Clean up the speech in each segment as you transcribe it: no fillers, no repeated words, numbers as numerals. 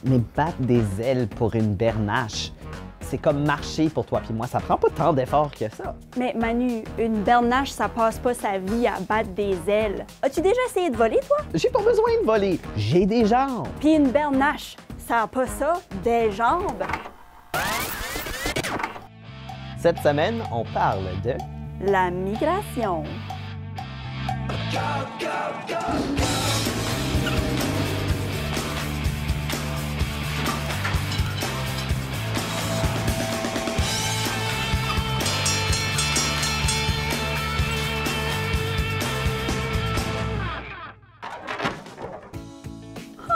Mais battre des ailes pour une bernache, c'est comme marcher pour toi puis moi. Ça prend pas tant d'efforts que ça. Mais Manu, une bernache, ça passe pas sa vie à battre des ailes. As-tu déjà essayé de voler, toi? J'ai pas besoin de voler. J'ai des jambes. Puis une bernache, ça a pas ça, des jambes. Cette semaine, on parle de... La migration.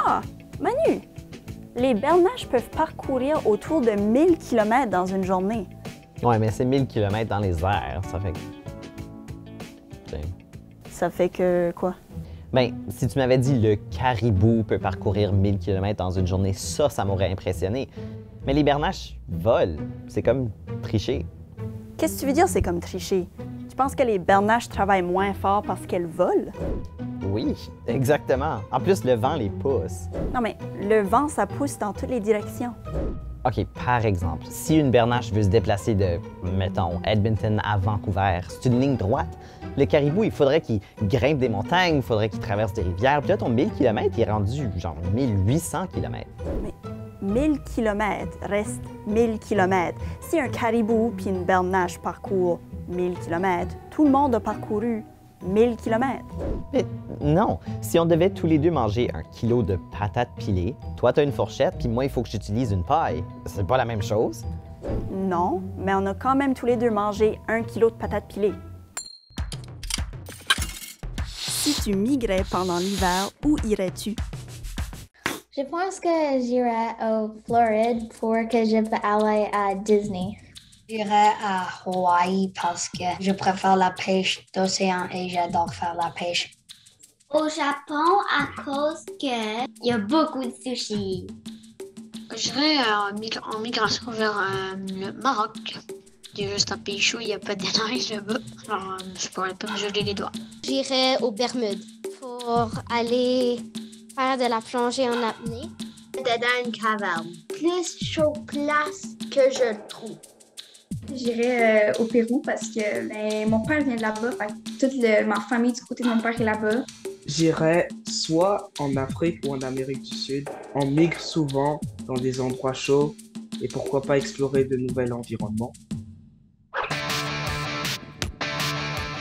Ah, Manu, les bernaches peuvent parcourir autour de 1000 km dans une journée. Ouais, mais c'est 1000 km dans les airs, ça fait que... Tiens. Ça fait que quoi? Ben, si tu m'avais dit le caribou peut parcourir 1000 km dans une journée, ça m'aurait impressionné. Mais les bernaches volent. C'est comme tricher. Qu'est-ce que tu veux dire, c'est comme tricher? Tu penses que les bernaches travaillent moins fort parce qu'elles volent? Oui, exactement. En plus, le vent les pousse. Non, mais le vent, ça pousse dans toutes les directions. OK, par exemple, si une bernache veut se déplacer de, mettons, Edmonton à Vancouver, c'est une ligne droite. Le caribou, il faudrait qu'il grimpe des montagnes, il faudrait qu'il traverse des rivières. Puis là, ton 1000 km, il est rendu genre 1800 km. Mais 1000 km reste 1000 km. Si un caribou puis une bernache parcourent 1000 km, tout le monde a parcouru 1000 km. Mais non, si on devait tous les deux manger 1 kilo de patates pilées, toi, tu as une fourchette, puis moi, il faut que j'utilise une paille. C'est pas la même chose? Non, mais on a quand même tous les deux mangé 1 kilo de patates pilées. Si tu migrais pendant l'hiver, où irais-tu? Je pense que j'irai au Floride pour que je peux aller à Disney. J'irai à Hawaï parce que je préfère la pêche d'océan et j'adore faire la pêche. Au Japon à cause que il y a beaucoup de sushi. J'irai en migration vers le Maroc. C'est juste un pays chaud, il n'y a pas de neige là-bas. Alors, je pourrais pas me geler les doigts. J'irai aux Bermudes pour aller faire de la plongée en apnée. Dans une caverne. Plus chaud place que je trouve. J'irais au Pérou parce que mon père vient de là-bas, fait que toute ma famille du côté de mon père est là-bas. J'irais soit en Afrique ou en Amérique du Sud. On migre souvent dans des endroits chauds et pourquoi pas explorer de nouveaux environnements.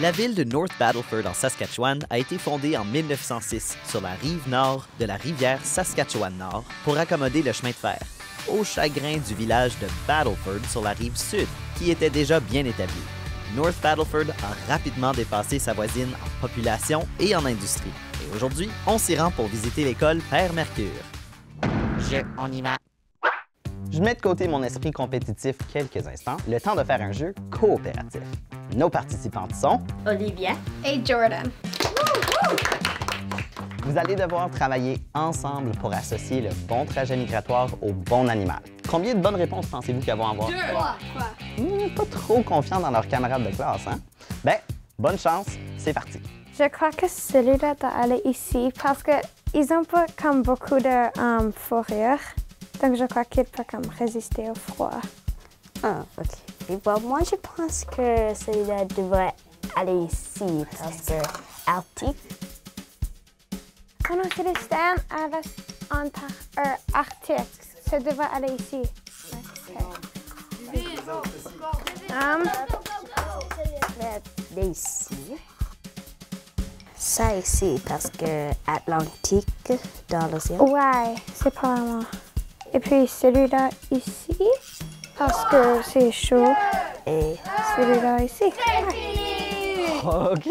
La ville de North Battleford en Saskatchewan a été fondée en 1906 sur la rive nord de la rivière Saskatchewan-Nord pour accommoder le chemin de fer, au chagrin du village de Battleford sur la rive sud, qui était déjà bien établi. North Battleford a rapidement dépassé sa voisine en population et en industrie. Et aujourd'hui, on s'y rend pour visiter l'école Père Mercure. On y va. Je mets de côté mon esprit compétitif quelques instants, le temps de faire un jeu coopératif. Nos participantes sont... Olivia Et Jordan. Vous allez devoir travailler ensemble pour associer le bon trajet migratoire au bon animal. Combien de bonnes réponses pensez-vous qu'elles vont avoir? 2! Pas trop confiants dans leurs camarades de classe, hein? Ben, bonne chance, c'est parti. Je crois que celui-là doit aller ici parce qu'ils n'ont pas comme beaucoup de fourrure. Donc je crois qu'il peut comme résister au froid. Ah, ok. Et bon, moi, je pense que celui-là devrait aller ici parce que Arctique. Oh non, c'est le stand Arctique. Ça devrait aller ici. Ici. Ça ici parce que Atlantique dans l'océan. Ouais, c'est pas vraiment. Et puis celui-là ici parce que c'est chaud. Et celui-là ici. OK!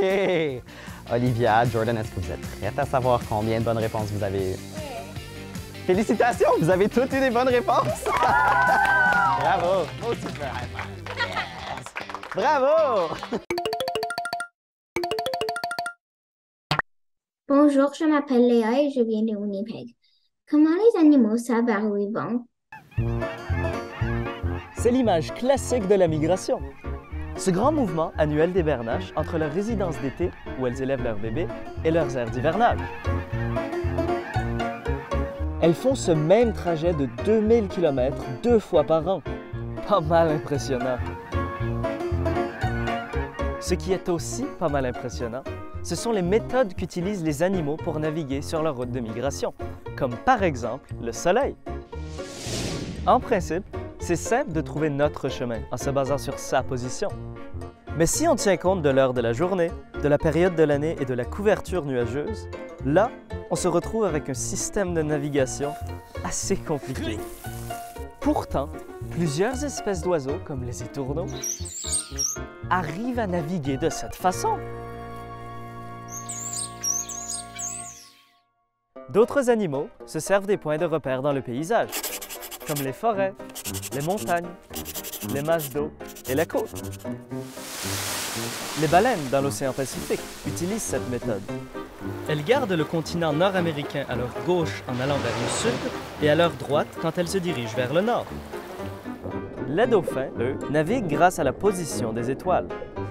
Olivia, Jordan, est-ce que vous êtes prêtes à savoir combien de bonnes réponses vous avez eues? Félicitations! Vous avez toutes eu des bonnes réponses! Bravo! Oh, super! Yes. Bravo! Bonjour, je m'appelle Léa et je viens de Winnipeg. Comment les animaux savent vers où ils vont? C'est l'image classique de la migration. Ce grand mouvement annuel des bernaches entre leur résidence d'été, où elles élèvent leurs bébés, et leurs aires d'hivernage. Elles font ce même trajet de 2000 km 2 fois par an. Pas mal impressionnant. Ce qui est aussi pas mal impressionnant, ce sont les méthodes qu'utilisent les animaux pour naviguer sur leur route de migration, comme par exemple le soleil. En principe, c'est simple de trouver notre chemin en se basant sur sa position. Mais si on tient compte de l'heure de la journée, de la période de l'année et de la couverture nuageuse, là, on se retrouve avec un système de navigation assez compliqué. Pourtant, plusieurs espèces d'oiseaux, comme les étourneaux, arrivent à naviguer de cette façon. D'autres animaux se servent des points de repère dans le paysage, comme les forêts, les montagnes, les masses d'eau et la côte. Les baleines dans l'océan Pacifique utilisent cette méthode. Elles gardent le continent nord-américain à leur gauche en allant vers le sud et à leur droite quand elles se dirigent vers le nord. Les dauphins, eux, naviguent grâce à la position des étoiles.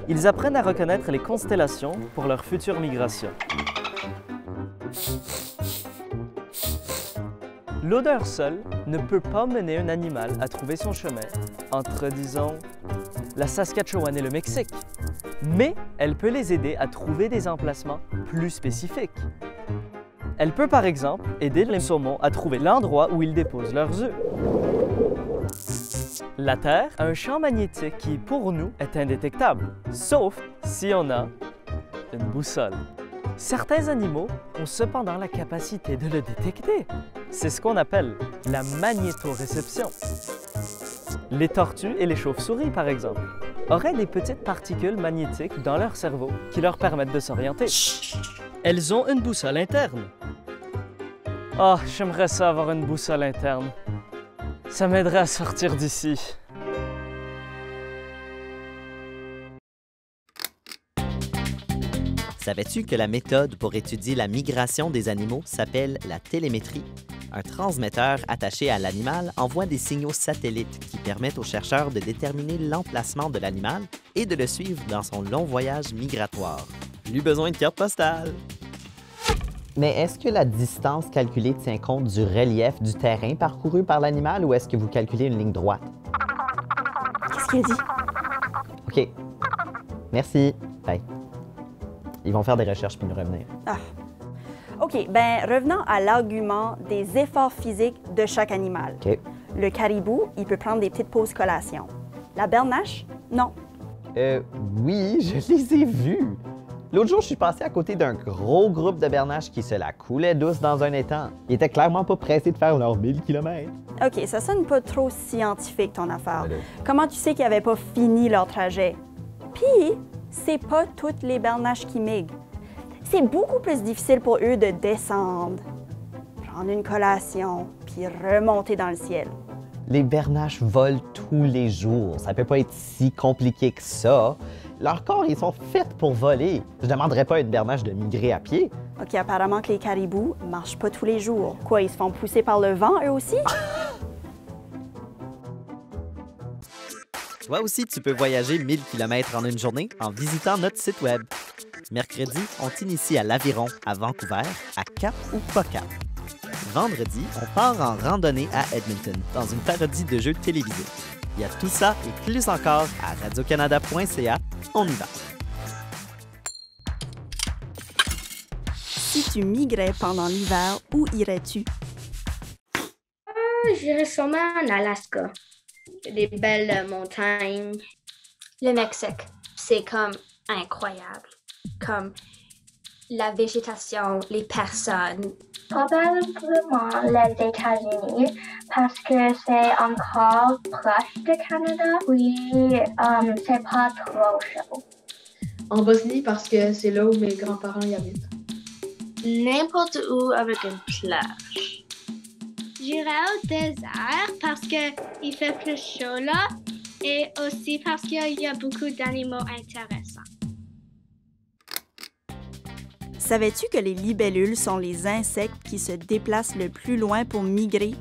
Ils apprennent à reconnaître les constellations pour leur future migration. L'odeur seule ne peut pas mener un animal à trouver son chemin entre, disons, la Saskatchewan et le Mexique. Mais elle peut les aider à trouver des emplacements plus spécifiques. Elle peut par exemple aider les saumons à trouver l'endroit où ils déposent leurs œufs. La Terre a un champ magnétique qui, pour nous, est indétectable, sauf si on a une boussole. Certains animaux ont cependant la capacité de le détecter. C'est ce qu'on appelle la magnétoréception. Les tortues et les chauves-souris, par exemple, auraient des petites particules magnétiques dans leur cerveau qui leur permettent de s'orienter. Elles ont une boussole interne. Oh, j'aimerais ça avoir une boussole interne. Ça m'aiderait à sortir d'ici. Savais-tu que la méthode pour étudier la migration des animaux s'appelle la télémétrie? Un transmetteur attaché à l'animal envoie des signaux satellites qui permettent aux chercheurs de déterminer l'emplacement de l'animal et de le suivre dans son long voyage migratoire. Plus besoin de carte postale! Mais est-ce que la distance calculée tient compte du relief du terrain parcouru par l'animal ou est-ce que vous calculez une ligne droite? Qu'est-ce qu'il a dit? OK. Merci. Bye. Ils vont faire des recherches puis nous revenir. Ah. OK, ben revenons à l'argument des efforts physiques de chaque animal. OK. Le caribou, il peut prendre des petites pauses collation. La bernache, non. Oui, je les ai vus. L'autre jour, je suis passé à côté d'un gros groupe de bernaches qui se la coulaient douce dans un étang. Ils étaient clairement pas pressés de faire leurs 1000 km. OK, ça sonne pas trop scientifique, ton affaire. Allez. Comment tu sais qu'ils n'avaient pas fini leur trajet? Puis, c'est pas toutes les bernaches qui migrent. C'est beaucoup plus difficile pour eux de descendre, prendre une collation, puis remonter dans le ciel. Les bernaches volent tous les jours. Ça peut pas être si compliqué que ça. Leurs corps, ils sont faits pour voler. Je demanderais pas à une bernache de migrer à pied. OK, apparemment que les caribous marchent pas tous les jours. Quoi, ils se font pousser par le vent, eux aussi? Toi aussi, tu peux voyager 1000 km en une journée en visitant notre site web. Mercredi, on t'initie à l'Aviron, à Vancouver, à Cap ou pas Cap. Vendredi, on part en randonnée à Edmonton, dans une parodie de jeux télévisés. Il y a tout ça et plus encore à radiocanada.ca. On y va! Si tu migrais pendant l'hiver, où irais-tu? J'irais sûrement en Alaska. Des belles montagnes. Le Mexique, c'est comme incroyable. Comme la végétation, les personnes. Probablement les États-Unis parce que c'est encore proche du Canada. Oui, c'est pas trop chaud. En Bosnie parce que c'est là où mes grands-parents y habitent. N'importe où avec une plage. J'irai au désert parce qu'il fait plus chaud là et aussi parce qu'il y a beaucoup d'animaux intéressants. Savais-tu que les libellules sont les insectes qui se déplacent le plus loin pour migrer?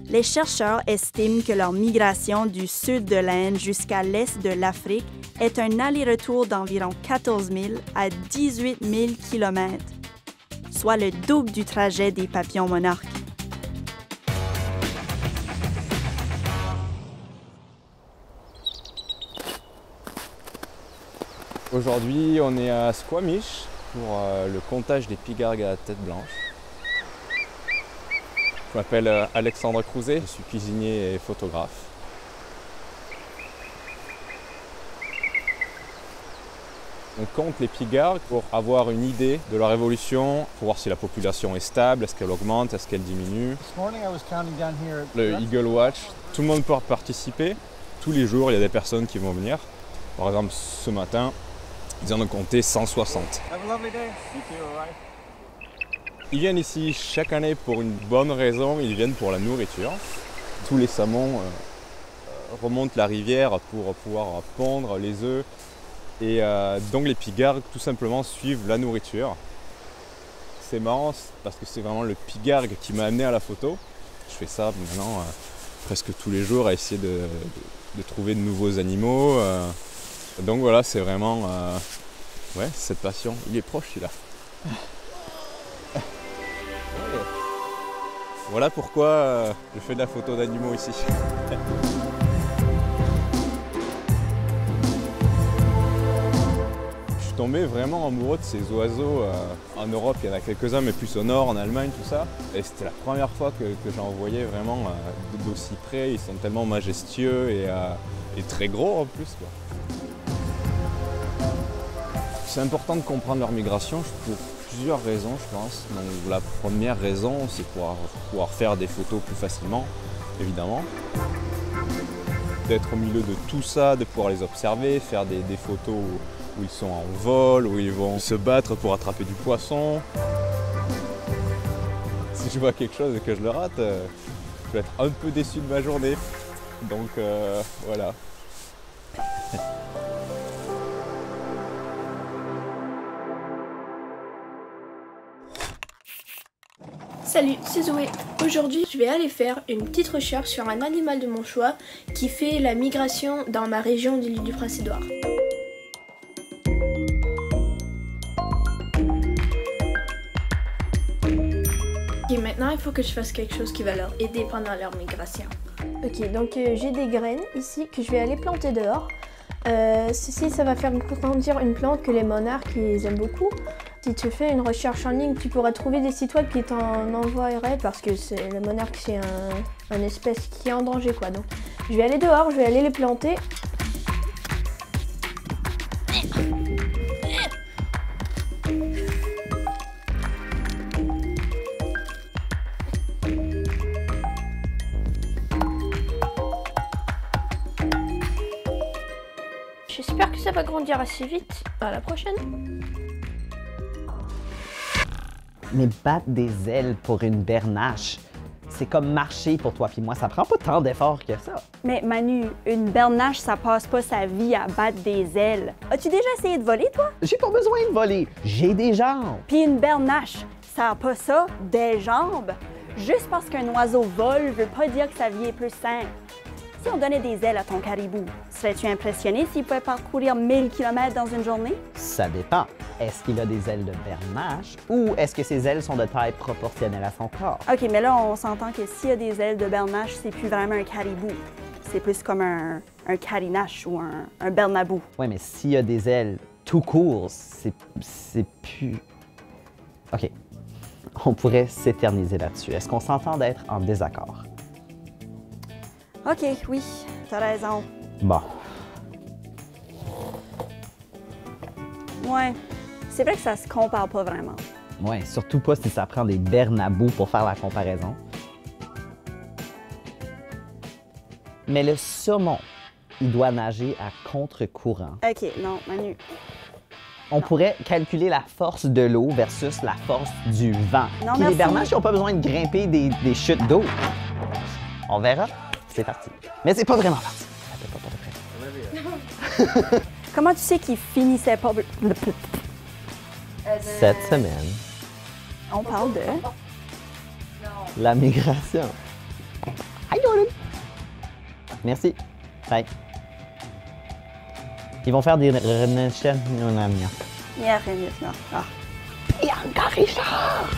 Les chercheurs estiment que leur migration du sud de l'Inde jusqu'à l'est de l'Afrique est un aller-retour d'environ 14 000 à 18 000 km, soit le double du trajet des papillons monarques. Aujourd'hui, on est à Squamish pour le comptage des pigargues à tête blanche. Je m'appelle Alexandre Crouzet, je suis cuisinier et photographe. On compte les pigargues pour avoir une idée de leur évolution, pour voir si la population est stable, est-ce qu'elle augmente, est-ce qu'elle diminue. Le Eagle Watch, tout le monde peut participer. Tous les jours, il y a des personnes qui vont venir. Par exemple, ce matin, ils en ont compté 160. Ils viennent ici chaque année pour une bonne raison, ils viennent pour la nourriture. Tous les saumons remontent la rivière pour pouvoir pondre les œufs. Et donc les pigargues tout simplement suivent la nourriture. C'est marrant parce que c'est vraiment le pigargue qui m'a amené à la photo. Je fais ça maintenant presque tous les jours à essayer de trouver de nouveaux animaux. Donc voilà, c'est vraiment ouais, cette passion. Il est proche celui-là. Voilà pourquoi je fais de la photo d'animaux ici. Je suis tombé vraiment amoureux de ces oiseaux. En Europe, il y en a quelques-uns, mais plus au nord, en Allemagne, tout ça. Et c'était la première fois que j'en voyais vraiment d'aussi près. Ils sont tellement majestueux et très gros en plus, quoi. C'est important de comprendre leur migration pour plusieurs raisons, je pense. Donc, la première raison, c'est pour pouvoir faire des photos plus facilement, évidemment. D'être au milieu de tout ça, de pouvoir les observer, faire des photos où ils sont en vol, où ils vont se battre pour attraper du poisson. Si je vois quelque chose et que je le rate, je vais être un peu déçu de ma journée. Donc voilà. Salut, c'est Zoé. Aujourd'hui, je vais aller faire une petite recherche sur un animal de mon choix qui fait la migration dans ma région de l'île du Prince-Édouard. Et maintenant, il faut que je fasse quelque chose qui va leur aider pendant leur migration. Ok, donc j'ai des graines ici que je vais aller planter dehors. Ceci, ça va faire grandir une plante que les monarques ils aiment beaucoup. Si tu fais une recherche en ligne, tu pourras trouver des sites web qui t'en envoieraient parce que le monarque, c'est une espèce qui est en danger, quoi. Donc, je vais aller dehors, je vais aller les planter. J'espère que ça va grandir assez vite. À la prochaine. Mais battre des ailes pour une bernache, c'est comme marcher pour toi puis moi. Ça prend pas tant d'efforts que ça. Mais Manu, une bernache, ça passe pas sa vie à battre des ailes. As-tu déjà essayé de voler, toi? J'ai pas besoin de voler. J'ai des jambes. Puis une bernache, ça a pas ça, des jambes? Juste parce qu'un oiseau vole veut pas dire que sa vie est plus simple. Si on donnait des ailes à ton caribou, serais-tu impressionné s'il pouvait parcourir 1000 km dans une journée? Ça dépend. Est-ce qu'il a des ailes de bernache ou est-ce que ses ailes sont de taille proportionnelle à son corps? OK, mais là, on s'entend que s'il y a des ailes de bernache, c'est plus vraiment un caribou. C'est plus comme un carinache ou un bernabou. Oui, mais s'il y a des ailes tout court, c'est plus... OK. On pourrait s'éterniser là-dessus. Est-ce qu'on s'entend d'être en désaccord? OK, oui, t'as raison. Bon. Ouais, c'est vrai que ça se compare pas vraiment. Ouais, surtout pas si ça prend des bernabous pour faire la comparaison. Mais le saumon, il doit nager à contre-courant. OK, non, Manu. On pourrait calculer la force de l'eau versus la force du vent. Non, puis merci. les bernaches n'ont pas besoin de grimper des chutes d'eau. On verra. C'est parti. Mais c'est pas vraiment parti. Comment tu sais qu'il finissait pas... Cette semaine, On parle de... la migration. Hi, Jordan! Merci. Bye. Ils vont faire des renaissances. Il y a rien de ça. Bianca Richard!